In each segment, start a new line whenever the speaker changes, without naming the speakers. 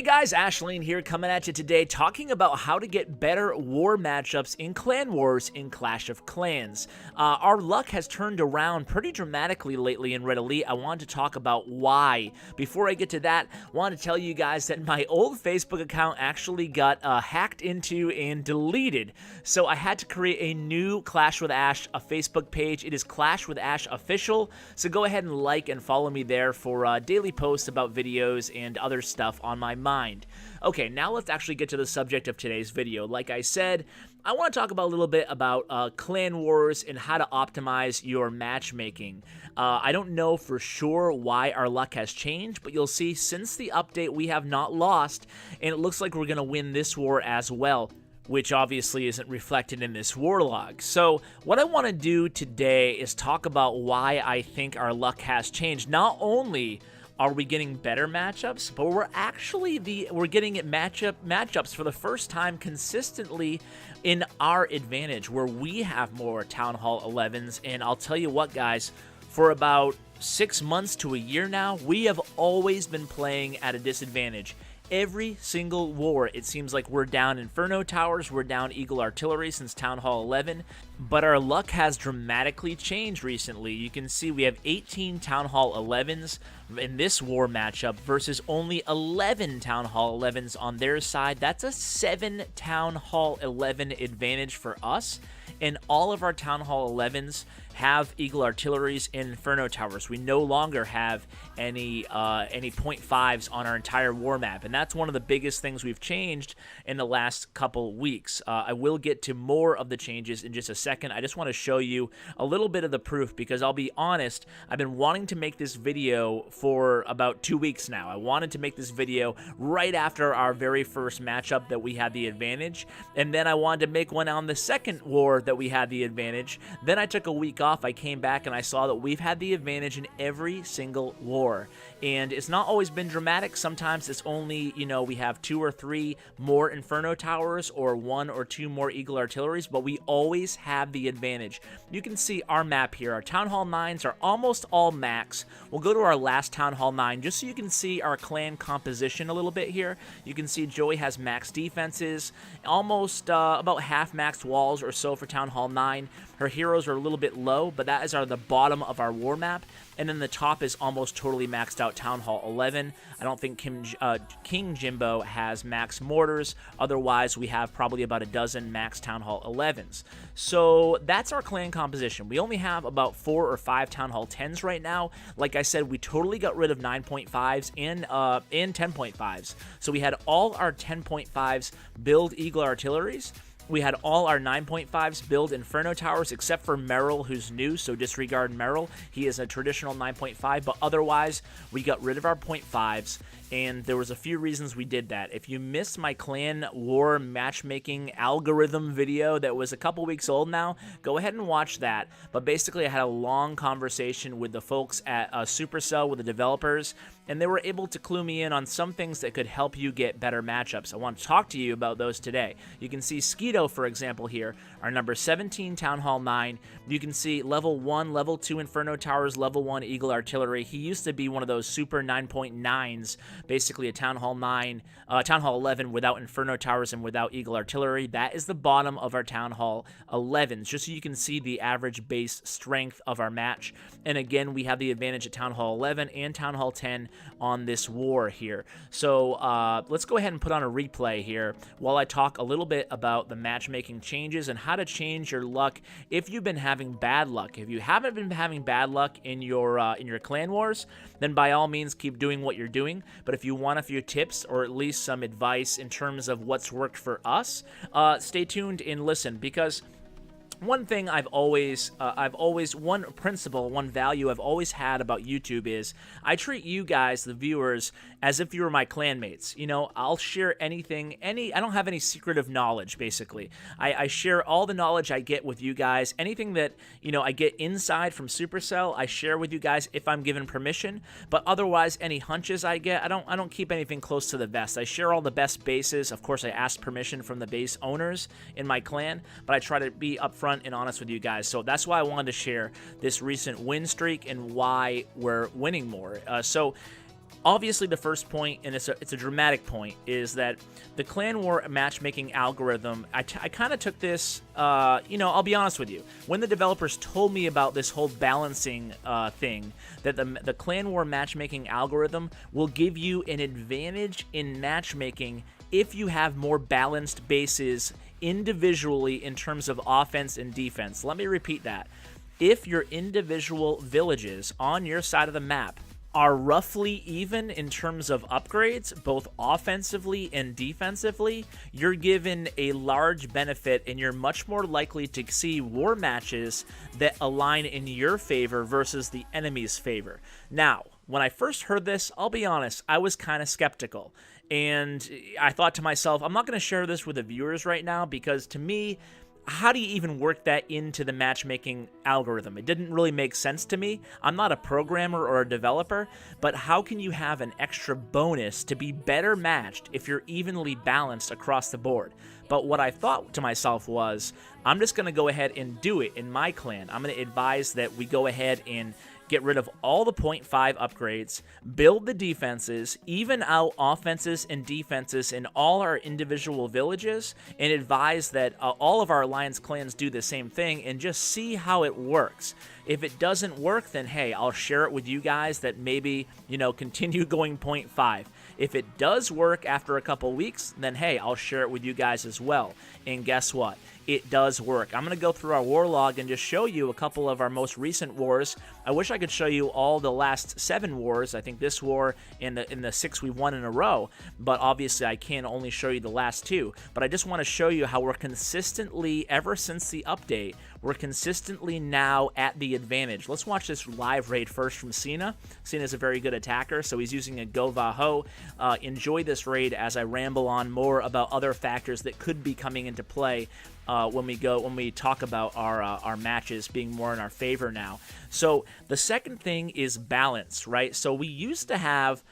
Hey guys, Ashleen here coming at you today talking about how to get better war matchups in Clan Wars in Clash of Clans. Our luck has turned around pretty dramatically lately in Red Elite. I wanted to talk about why. Before I get to that, I want to tell you guys that my old Facebook account actually got hacked into and deleted. So I had to create a new Clash with Ash Facebook page. It is Clash with Ash Official. So go ahead and like and follow me there for daily posts about videos and other stuff on my mind. Okay, now let's actually get to the subject of today's video. Like I said, I want to talk about a little bit about Clan Wars and how to optimize your matchmaking. I don't know for sure why our luck has changed, but you'll see since the update we have not lost, and it looks like we're going to win this war as well, which obviously isn't reflected in this war log. So what I want to do today is talk about why I think our luck has changed. Not only are we getting better matchups, but we're getting matchups for the first time consistently in our advantage, where we have more Town Hall 11s. And I'll tell you what, guys, for about 6 months to a year now, we have always been playing at a disadvantage. Every single war, it seems like we're down Inferno Towers, we're down Eagle Artillery since Town Hall 11, but our luck has dramatically changed recently. You can see we have 18 Town Hall 11s in this war matchup versus only 11 Town Hall 11s on their side. That's a 7 Town Hall 11 advantage for us, and all of our Town Hall 11s have Eagle Artilleries and Inferno Towers. We no longer have any .5s on our entire war map, and that's one of the biggest things we've changed in the last couple weeks. I will get to more of the changes in just a second. I just want to show you a little bit of the proof, because I'll be honest, I've been wanting to make this video for about 2 weeks now. I wanted to make this video right after our very first matchup that we had the advantage, and then I wanted to make one on the second war that we had the advantage. Then I took a week off. I came back and I saw that we've had the advantage in every single war, and it's not always been dramatic. Sometimes it's only, we have 2 or 3 more Inferno Towers or 1 or 2 more Eagle Artilleries, but we always have the advantage. You can see our map here. Our Town Hall 9s are almost all max. We'll go to our last Town Hall 9 just so you can see our clan composition a little bit here. You can see Joey has max defenses, almost about half max walls or so for Town Hall 9. Her heroes are a little bit low, but that is the bottom of our war map. And then the top is almost totally maxed out Town Hall 11. I don't think King Jimbo has max mortars. Otherwise, we have probably about a dozen max Town Hall 11s. So that's our clan composition. We only have about 4 or 5 Town Hall 10s right now. Like I said, we totally got rid of 9.5s and 10.5s. So we had all our 10.5s build Eagle Artilleries. We had all our 9.5s build Inferno Towers, except for Merrill, who's new, so disregard Merrill. He is a traditional 9.5, but otherwise, we got rid of our .5s, and there was a few reasons we did that. If you missed my Clan War matchmaking algorithm video that was a couple weeks old now, go ahead and watch that. But basically, I had a long conversation with the folks at Supercell, with the developers, and they were able to clue me in on some things that could help you get better matchups. I want to talk to you about those today. You can see Skeeto, for example, here, our number 17 Town Hall 9. You can see level 1, level 2 Inferno Towers, level 1 Eagle Artillery. He used to be one of those super 9.9s, basically a Town Hall 9, Town Hall 11 without Inferno Towers and without Eagle Artillery. That is the bottom of our Town Hall 11s, just so you can see the average base strength of our match. And again, we have the advantage at Town Hall 11 and Town Hall 10 on this war here. So let's go ahead and put on a replay here while I talk a little bit about the matchmaking changes and how to change your luck if you've been having bad luck. If you haven't been having bad luck in your Clan Wars, then by all means keep doing what you're doing. But if you want a few tips or at least some advice in terms of what's worked for us, stay tuned and listen, because one thing one principle, one value I've always had about YouTube is I treat you guys, the viewers, as if you were my clanmates. I'll share anything, I don't have any secretive knowledge, basically. I share all the knowledge I get with you guys. Anything that, I get inside from Supercell, I share with you guys if I'm given permission, but otherwise, any hunches I get, I don't keep anything close to the vest. I share all the best bases. Of course, I ask permission from the base owners in my clan, but I try to be upfront and honest with you guys. So that's why I wanted to share this recent win streak and why we're winning more. So Obviously, the first point, and it's a dramatic point, is that the Clan War matchmaking algorithm, I kind of took this, I'll be honest with you. When the developers told me about this whole balancing thing, that the Clan War matchmaking algorithm will give you an advantage in matchmaking if you have more balanced bases individually in terms of offense and defense. Let me repeat that. If your individual villages on your side of the map are roughly even in terms of upgrades, both offensively and defensively, you're given a large benefit and you're much more likely to see war matches that align in your favor versus the enemy's favor. Now, when I first heard this, I'll be honest, I was kind of skeptical. And I thought to myself, I'm not going to share this with the viewers right now because to me, how do you even work that into the matchmaking algorithm? It didn't really make sense to me. I'm not a programmer or a developer, but how can you have an extra bonus to be better matched if you're evenly balanced across the board? But what I thought to myself was, I'm just going to go ahead and do it in my clan. I'm going to advise that we go ahead and get rid of all the 0.5 upgrades, build the defenses, even out offenses and defenses in all our individual villages, and advise that all of our alliance clans do the same thing and just see how it works. If it doesn't work, then hey, I'll share it with you guys that maybe, continue going 0.5. If it does work after a couple weeks, then hey, I'll share it with you guys as well. And guess what? It does work. I'm going to go through our war log and just show you a couple of our most recent wars. I wish I could show you all the last 7 wars. I think this war and the 6 we won in a row, but obviously I can only show you the last 2. But I just want to show you how we're consistently, ever since the update, we're consistently now at the advantage. Let's watch this live raid first from Cena. Cena's a very good attacker, so he's using a Go Vaho. Enjoy this raid as I ramble on more about other factors that could be coming into play when we talk about our matches being more in our favor now. So the second thing is balance, right? So we used to have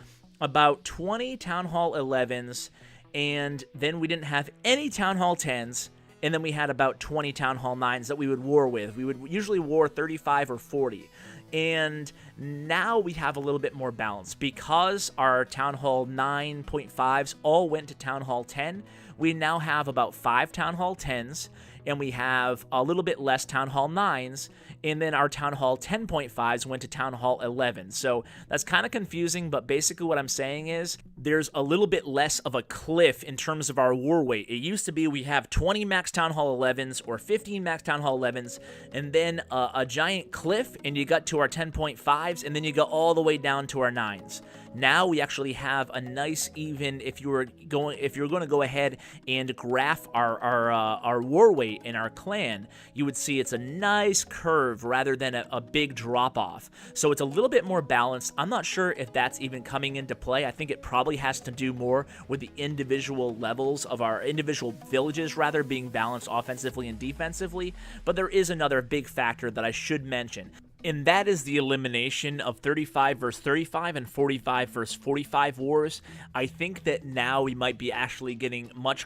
about 20 Town Hall 11s, and then we didn't have any Town Hall 10s, and then we had about 20 Town Hall 9s that we would war with. We would usually war 35 or 40. And now we have a little bit more balance. Because our Town Hall 9.5s all went to Town Hall 10, we now have about 5 Town Hall 10s, and we have a little bit less Town Hall 9s, and then our Town Hall 10.5s went to Town Hall 11. So that's kind of confusing, but basically what I'm saying is there's a little bit less of a cliff in terms of our war weight. It used to be we have 20 max Town Hall 11s or 15 max Town Hall 11s, and then a giant cliff, and you got to our 10.5s, and then you go all the way down to our 9s. Now we actually have a nice even, if you're going to go ahead and graph our war weight in our clan, you would see it's a nice curve rather than a big drop off. So it's a little bit more balanced. I'm not sure if that's even coming into play. I think it probably has to do more with the individual levels of our individual villages rather being balanced offensively and defensively. But there is another big factor that I should mention, and that is the elimination of 35 versus 35 and 45 versus 45 wars. I think that now we might be actually getting much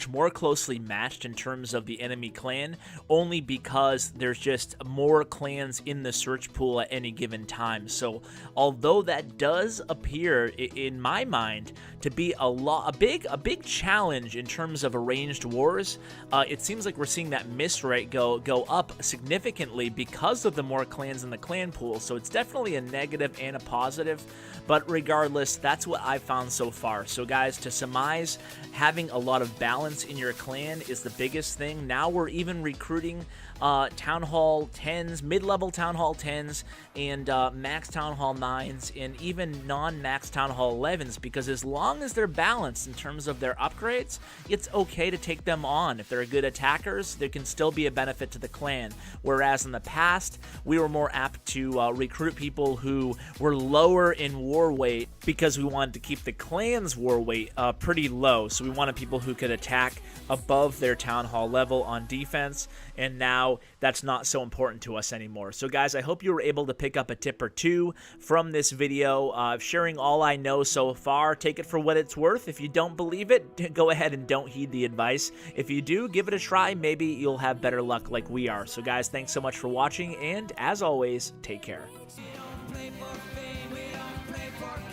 more closely matched in terms of the enemy clan, only because there's just more clans in the search pool at any given time. So although that does appear in my mind to be a big challenge in terms of arranged wars, it seems like we're seeing that miss rate go up significantly because of the more clans in the clan pool. So it's definitely a negative and a positive, but regardless, that's what I've found so far. So guys, to surmise, having a lot of balance in your clan is the biggest thing. Now we're even recruiting Town Hall 10s, mid-level Town Hall 10s, and max Town Hall 9s, and even non-max Town Hall 11s, because as long as they're balanced in terms of their upgrades, it's okay to take them on. If they're good attackers, there can still be a benefit to the clan. Whereas in the past, we were more apt to recruit people who were lower in war weight because we wanted to keep the clan's war weight pretty low. So we wanted people who could attack above their Town Hall level on defense, and now that's not so important to us anymore. So guys, I hope you were able to pick up a tip or two from this video, sharing all I know so far. Take it for what it's worth. If you don't believe it, go ahead and don't heed the advice. If you do, give it a try. Maybe you'll have better luck like we are. So guys, thanks so much for watching, and as always, take care.
for